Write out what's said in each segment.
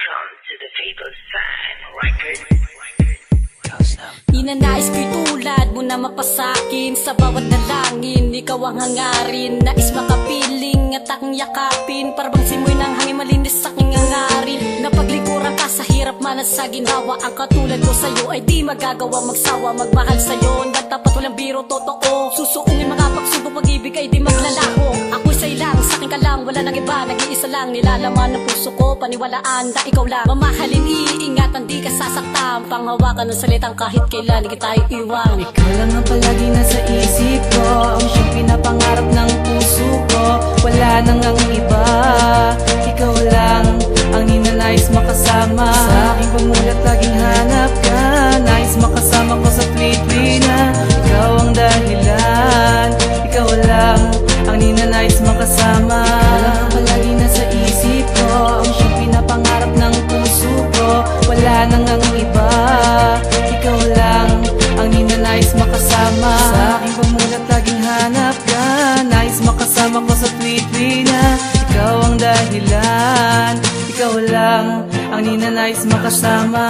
Welcome to the People's Sign Record. Ninanais ko'y tulad mo na mapasakin sa bawat dalangin. Ikaw ang hangarin, nais makapiling at aking yakapin. Parang simoy ng hangin malinis sa aking hangarin. Napaglikuran ka sa hirap man at sa ginawa. Ang katulad ko sa'yo ay di magagawa magsawa. Magmahal sa'yo, dapat walang biro totoo. Susuungin makapagsubok, pag-ibig ay di maglalaho. Ako'y sa'y lang, sa'kin ka lang, wala nang iba. Nag-iisa lang, nilalaman ng puso ko, paniwalaan na ikaw lang. Mamahalin, iingatan, di ka sasaktan. Panghawakan ng salitang kahit kailan di kita iiwan. Ikaw lang ang palagi nasa isip ko, ang siyang pinapangarap ng puso ko. Wala nang ang iba, ikaw lang ang ninanais makasama. Sa aking pagmulat laging hanap ka, nais makasama ko sa tuwi-tuwi na. Ikaw ang dahilan, ikaw lang ang ninanais makasama. Ikaw lang ang palagi nasa isip ko, ang siyang pinapangarap ng puso ko. Wala nang ang iba, ikaw lang ang ninanais makasama. Sa aking pamulat laging hanap ka, nais makasama ko sa tuwi-tuwi na. Ikaw ang dahilan, ikaw lang ang ninanais makasama.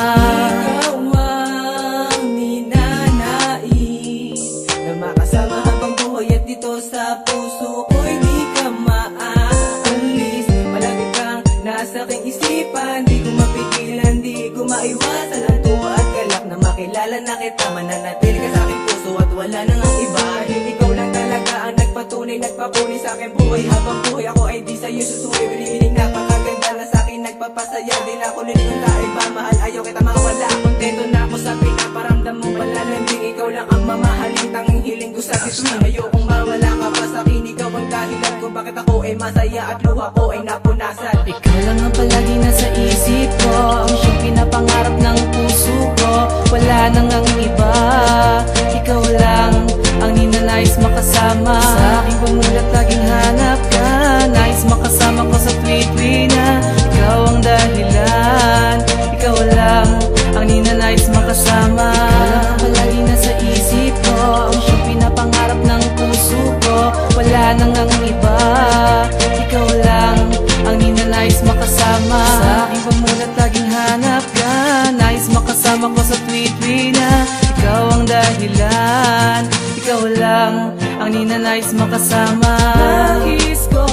Ikaw ang ninanais na makasama habang buhay at dito sa puso ko'y di ka maaalis. Palagi kang nasa aking isipan, di ko mapigilan, di ko maiwasan ang tuwa at galak na makilala na kita. Mananatili ka sa aking puso at wala nang ang iba. Ikaw lang talaga ang nagpatunay, nagpapuni sa aking buhay. Habang buhay ako ay di sa'yo susuwi. Binibining napakaganda na sa akin nagpapasaya. Di na ako lilingon sa iba, mahal ayaw kita mawala. Kontento na ako sa pinaparamdam mong palalamig. Ikaw lang ang mamahalin, tanging hiling ko sa bituin. Ayokong mawala ka pa sa akin, ikaw ang dahilan kung bakit ako ay masaya at luha ko ay napunasan. Ikaw lang ang palagi nasa isip ko, ang siyang pinapangarap ng puso ko. Wala nang ang iba, ikaw lang ang ninanais makasama. Sa aking pamulat laging hanap ka, nais makasama ko sa tuwi-tuwi na. Ikaw ang dahilan, ikaw lang ang ninanais makasama. Ikaw lang ang palagi nasa isip ko, ang siyang pinapangarap ng puso ko. Wala nang ang iba, ikaw lang ang ninanais makasama. Sa aking pamulat laging hanap ka, nais makasama ko sa tuwi-tuwi na. Ikaw ang dahilan, ikaw lang ang ninanais makasama. Nais ko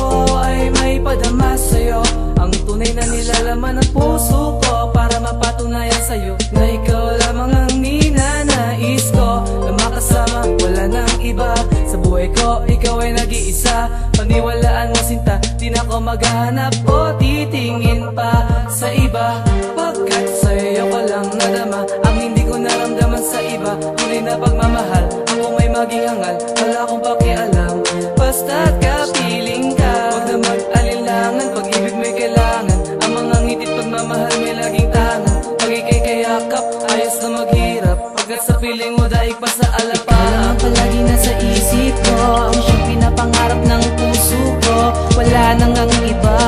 ay may padama sa'yo, ang tunay na nilalaman ng puso ko, para mapatunayan sa'yo na ikaw lamang ang ninanais ko na makasama. Wala nang iba sa buhay ko, ikaw ay nag-iisa. Paniwalaan mo sinta, di na ako maghahanap o titingin pa sa iba. Pagkat sa'yo ko lang nadama ang hindi ko naramdaman sa iba. Tunay na pagmamahal, ako may maging hangal, wala akong pakialam, basta't kapiling ka. Huwag na mag-alinlangan, pag-ibig may kailangan. Ang mga ngitit pagmamahal may laging tangan. Pag ika'y kayakap, ayos na maghirap. Pagkat sa piling mo, daig pa sa alapa. Ikaw lang ang palagi nasa isip ko, ang siyang pinapangarap ng puso ko. Wala nang ang iba,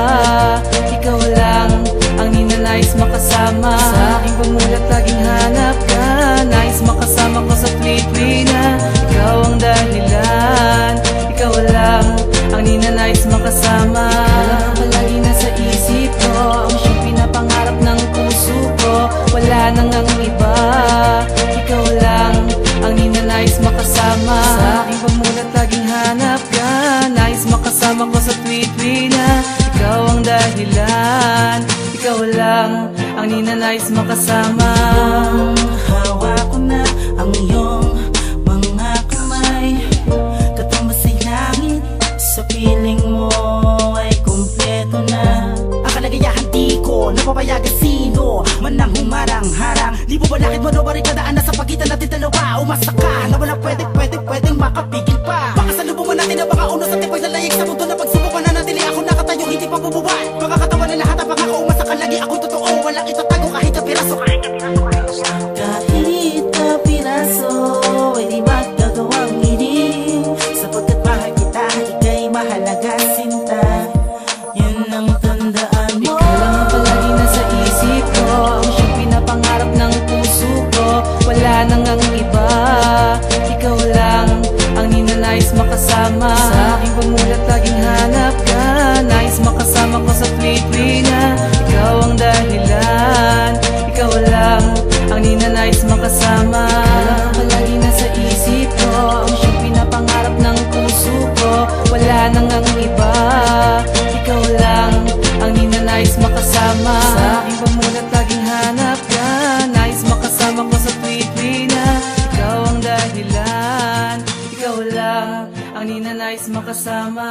ikaw lang ang ninanais makasama. Sa aking pamulat laging hanap ka, nais makasama ko sa tuwi-tuwi na. Ikaw ang dahilan, ikaw lang ang ninanais makasama. Ikaw lang ang palagi nasa isip ko, ang siyang pinapangarap ng puso ko. Wala nang ang iba, ikaw lang ang ninanais makasama. Sa aking pamulat laging hanap ka, nais makasama ko sa tuwi-tuwi na. Ikaw ang dahilan, ikaw lang ang ninanais makasama. Hawak ko na ang iyong mga kamay, katumbas ay langit, sa piling mo ay kumpleto na. Ang kalagayahan di ko napapayagan sino man ang humarang-harang. Di mo balakid mo na barikadaan na sa pagitan natin dalawa. Umasa ka na walang pwedeng makapigil pa. Baka salubong mo natin ang mga unos at ipaglalayag sa mundo na pagsubukan na natin. Ako nakatayo, hindi pa bubuwan. Mga katawan na lahat ang pangako, umasa ka lagi. Ako totoo, walang itatago kahit na piraso. Kahit na piraso ay di magagawang hiling, sapagkat mahal kita, ika'y mahalaga sinta. Yun ang tandaan mo. Ikaw lang ang palagi nasa isip ko, ang siyang pinapangarap ng puso ko. Wala nang ang iba, ikaw lang ang ninanais makasama. Sa aking pamulat laging hanap ka, nais makasama ko sa tuwi-tuwi na. Ikaw ang dahilan, ang ninanais makasama.